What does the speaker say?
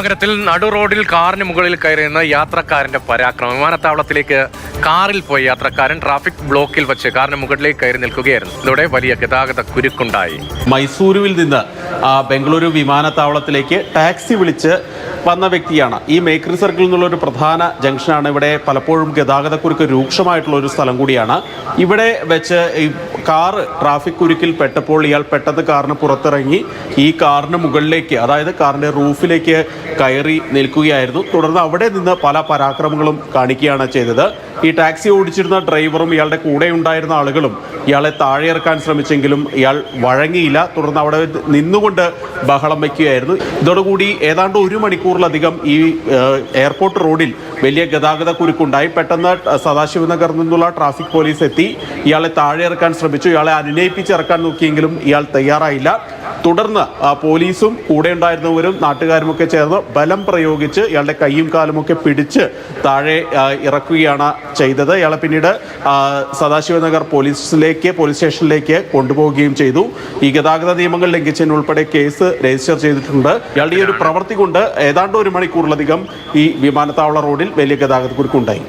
നഗരത്തിൽ നടു റോഡിൽ കാറിന് മുകളിൽ കയറിയുന്ന യാത്രക്കാരന്റെ പരാക്രമം. വിമാനത്താവളത്തിലേക്ക് കാറിൽ പോയ യാത്രക്കാരൻ ട്രാഫിക് ബ്ലോക്കിൽ വെച്ച് കാറിന് മുകളിലേക്ക് കയറി നിൽക്കുകയായിരുന്നു. ഇതോടെ വലിയ ഗതാഗത കുരുക്കുണ്ടായി. മൈസൂരുവിൽ നിന്ന് ബംഗളൂരു വിമാനത്താവളത്തിലേക്ക് ടാക്സി വിളിച്ച് വന്ന വ്യക്തിയാണ്. ഈ മേക്കറി സർക്കിൾ എന്നുള്ള ഒരു പ്രധാന ജംഗ്ഷനാണ്. ഇവിടെ പലപ്പോഴും ഗതാഗതക്കുരുക്ക് രൂക്ഷമായിട്ടുള്ള ഒരു സ്ഥലം കൂടിയാണ്. ഇവിടെ വെച്ച് ഈ കാറ് ട്രാഫിക് കുരുക്കിൽ പെട്ടപ്പോൾ ഇയാൾ പെട്ടെന്ന് കാറിന് പുറത്തിറങ്ങി ഈ കാറിന് മുകളിലേക്ക്, അതായത് കാറിൻ്റെ റൂഫിലേക്ക് കയറി നിൽക്കുകയായിരുന്നു. തുടർന്ന് അവിടെ നിന്ന് പല പരാക്രമങ്ങളും കാണിക്കുകയാണ് ചെയ്തത്. ഈ ടാക്സി ഓടിച്ചിരുന്ന ഡ്രൈവറും ഇയാളുടെ കൂടെ ഉണ്ടായിരുന്ന ആളുകളും ഇയാളെ താഴെ ഇറക്കാൻ ശ്രമിച്ചെങ്കിലും ഇയാൾ വഴങ്ങിയില്ല. തുടർന്ന് അവിടെ നിന്നുകൊണ്ട് ബഹളം വയ്ക്കുകയായിരുന്നു. ഇതോടുകൂടി ഏതാണ്ട് 1 മണിക്കൂറിലധികം ഈ എയർപോർട്ട് റോഡിൽ വലിയ ഗതാഗത കുരുക്കുണ്ടായി. പെട്ടെന്ന് സദാശിവനഗറിൽ നിന്നുള്ള ട്രാഫിക് പോലീസ് എത്തി ഇയാളെ താഴെ ഇറക്കാൻ ശ്രമിച്ചു. ഇയാളെ അനുനയിപ്പിച്ചിറക്കാൻ നോക്കിയെങ്കിലും ഇയാൾ തയ്യാറായില്ല. തുടർന്ന് പോലീസും കൂടെ ഉണ്ടായിരുന്നവരും നാട്ടുകാരുമൊക്കെ ചേർന്ന് ബലം പ്രയോഗിച്ച് ഇയാളുടെ കൈയും കാലുമൊക്കെ പിടിച്ച് താഴെ ഇറക്കുകയാണ് ചെയ്തത്. ഇയാളെ പിന്നീട് സദാശിവനഗർ പോലീസ് സ്റ്റേഷനിലേക്ക് കൊണ്ടുപോവുകയും ചെയ്തു. ഈ ഗതാഗത നിയമങ്ങൾ ലംഘിച്ചതിനുൾപ്പെടെ കേസ് രജിസ്റ്റർ ചെയ്തിട്ടുണ്ട്. ഇയാളുടെ ഈ ഒരു പ്രവൃത്തി കൊണ്ട് ഏതാണ്ട് 1 മണിക്കൂറിലധികം ഈ വിമാനത്താവള റോഡിൽ വലിയ ഗതാഗത കുരുക്കുണ്ടായി.